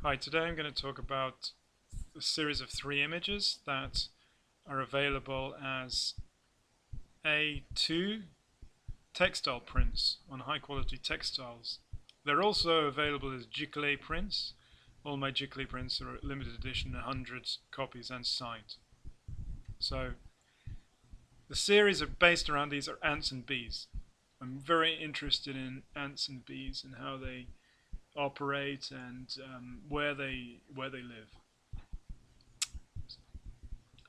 Hi, today I'm going to talk about a series of 3 images that are available as A2 textile prints on high quality textiles. They're also available as Giclée prints. All my Giclée prints are limited edition, 100 copies and signed. So the series are based around these are ants and bees. I'm very interested in ants and bees and how they operate and where they live.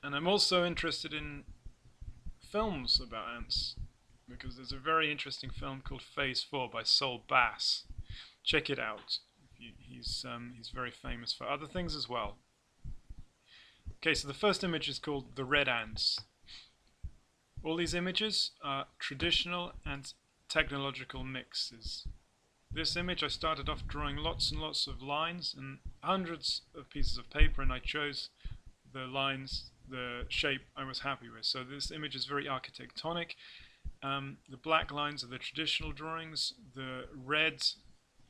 And I'm also interested in films about ants because there's a very interesting film called Phase 4 by Sol Bass. Check it out. He's very famous for other things as well. Okay, so the first image is called The Red Ants. All these images are traditional and technological mixes. This image I started off drawing lots and lots of lines and hundreds of pieces of paper, and I chose the lines, the shape I was happy with. So this image is very architectonic. The black lines are the traditional drawings. The red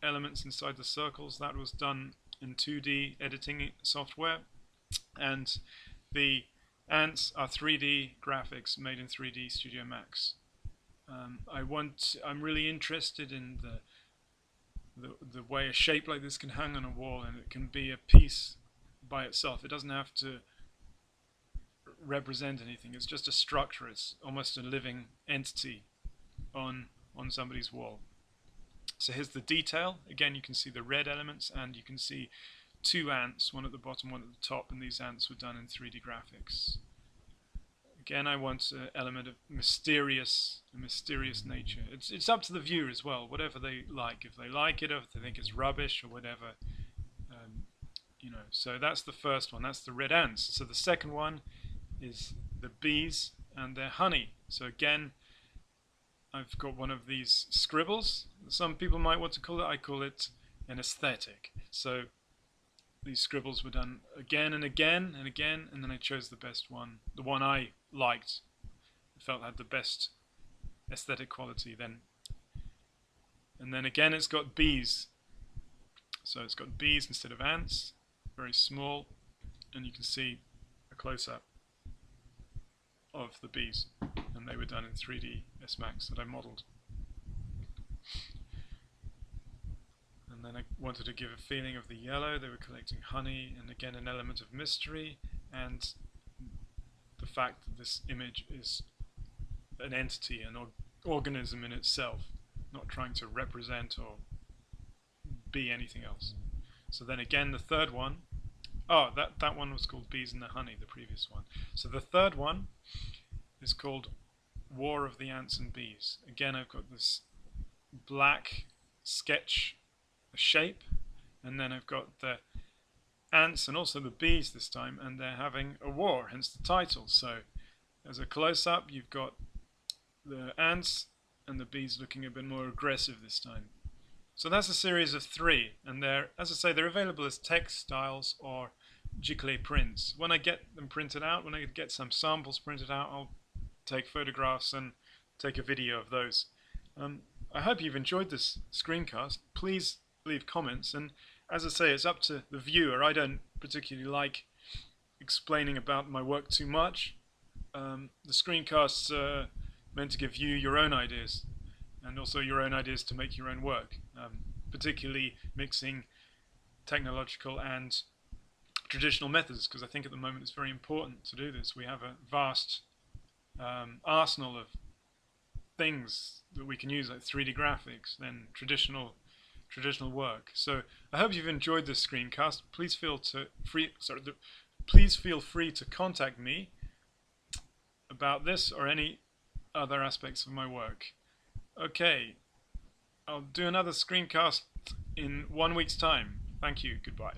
elements inside the circles, that was done in 2D editing software. And the ants are 3D graphics made in 3D Studio Max. I'm really interested in the way a shape like this can hang on a wall, and it can be a piece by itself. It doesn't have to represent anything. It's just a structure. It's almost a living entity on somebody's wall. So here's the detail. Again, you can see the red elements, and you can see 2 ants, one at the bottom, one at the top, and these ants were done in 3D graphics. Again, I want an element of a mysterious nature. It's up to the viewer as well, whatever they like. If they like it, or if they think it's rubbish, or whatever, So that's the first one. That's the red ants. So the second one is the bees and their honey. So again, I've got one of these scribbles. Some people might want to call it. I call it an aesthetic. So these scribbles were done again and again and again, and then I chose the best one, the one I liked, felt had the best aesthetic quality then. And then again it's got bees. So it's got bees instead of ants, very small, and you can see a close-up of the bees, and they were done in 3D S Max that I modeled. And then I wanted to give a feeling of the yellow. They were collecting honey, and again an element of mystery, and the fact that this image is an entity, an organism in itself, not trying to represent or be anything else. So then again the third one, that one was called Bees and the Honey, the previous one. So the third one is called War of the Ants and Bees. Again, I've got this black sketch shape, and then I've got the ants and also the bees this time, and they're having a war, hence the title. So as a close-up, you've got the ants and the bees looking a bit more aggressive this time. So that's a series of 3, and they're, as I say, they're available as textiles or Giclée prints. When I get them printed out, when I get some samples printed out, I'll take photographs and take a video of those. I hope you've enjoyed this screencast. Please leave comments, and as I say, it's up to the viewer. I don't particularly like explaining about my work too much. The screencasts are meant to give you your own ideas, and also your own ideas to make your own work, particularly mixing technological and traditional methods, because I think at the moment it's very important to do this. We have a vast arsenal of things that we can use, like 3D graphics, then traditional work. So I hope you've enjoyed this screencast. Please feel free to contact me about this or any other aspects of my work. Okay, I'll do another screencast in 1 week's time. Thank you. Goodbye.